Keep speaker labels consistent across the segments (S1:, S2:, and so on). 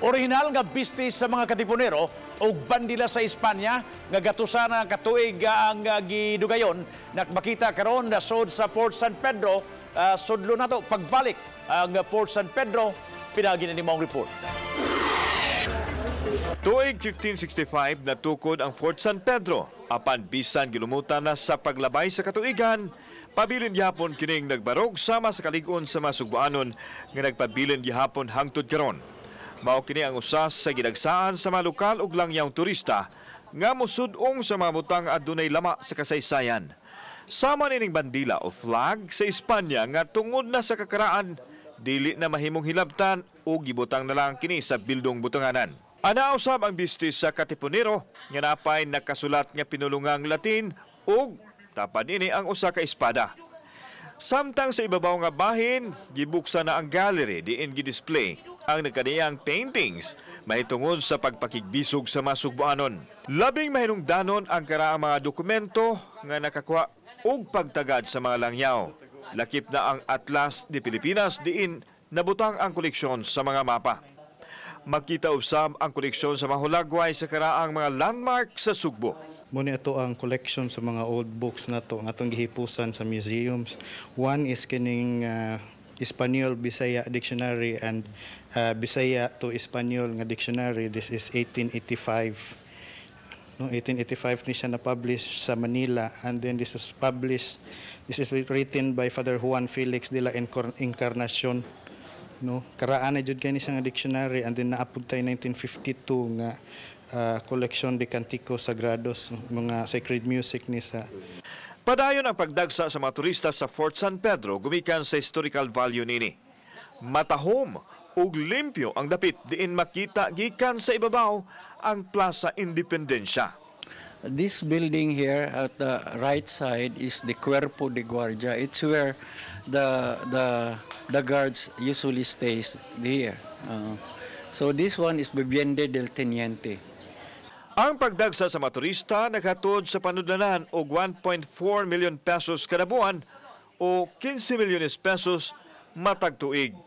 S1: Orihinal nga bistis sa mga katipunero o bandila sa Espanya nga gatusana katuig ang gidugayon nakmakita karon na sod sa Fort San Pedro sudlo nato pagbalik ang Fort San Pedro pinagi na nimong report.
S2: Tuig 1565 natukod ang Fort San Pedro apan bisan gilumutan na sa paglabay sa katuigan. Pabilin gihapon kining nagbarog sama sa kalig-on sa masugbuanon nga nagpabilin gihapon hangtod karon. Mao kini ang usas sa gidagsaan sa mga lokal ug langyawng turista nga mosud-ong sa mga butang adunay lama sa kasaysayan. Sama nining bandila o flag sa Espanya nga tungod na sa kakaraan dili na mahimong hilabtan o gibutang na lang kini sa bildong butanganan. Ana usab ang bistis sa katipunero nga napay nakasulat nga pinulungang Latin ug tapad ini ang usa ka espada. Samtang sa ibabaw nga bahin, gibuksan na ang gallery diin gi-display ang nagkaniyang paintings mahitungod sa pagpakigbisog sa masugbuanon. Labing mahinungdanon ang karaang mga dokumento nga nakakuha og pagtagad sa mga langyaw. Lakip na ang Atlas de Pilipinas diin nabutang ang koleksyon sa mga mapa. Makita usab ang koleksyon sa mga hulagway sa karaang mga landmark sa Sugbo.
S3: Muna ito ang collection sa mga old books na to, nga itong gihipusan sa museums. One is kining Espanyol Bisaya Dictionary and Bisaya to Espanyol nga dictionary. This is 1885. No, 1885 ni siya na-publish sa Manila, and then this is written by Father Juan Felix de la Encarnacion. No, karaan na jud kani siya nga dictionary, and then naapod tay 1952 nga collection de canticos sagrados, mga sacred music ni sa.
S2: Padayon ang pagdagsa sa mga turista sa Fort San Pedro gumikan sa historical value nini. Matahom ug limpyo ang dapit diin makita gikan sa ibabaw ang Plaza Independencia.
S4: This building here at the right side is the Cuerpo de Guardia. It's where the guards usually stays here. So this one is Vivienda del Teniente.
S2: Ang pagdagsa sa mga turista naghatod sa panudlanan og 1.4 million pesos kada buwan o 15 milyones pesos matag tuig.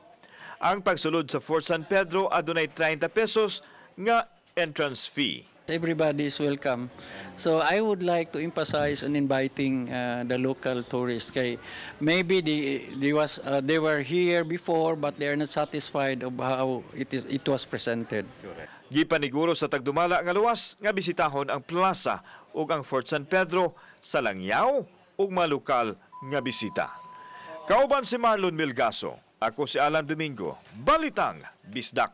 S2: Ang pagsulod sa Fort San Pedro adunay 30 pesos nga entrance fee.
S4: Everybody is welcome. So I would like to emphasize on inviting the local tourists. Kay maybe they were here before but they are not satisfied of how it was presented.
S2: Gipaniguro sa tagdumala nga luwas nga bisitahon ang plaza ug ang Fort San Pedro sa langyaw ug mga lokal nga bisita. Kauban si Marlon Milgaso, ako si Alan Domingo, Balitang Bisdak.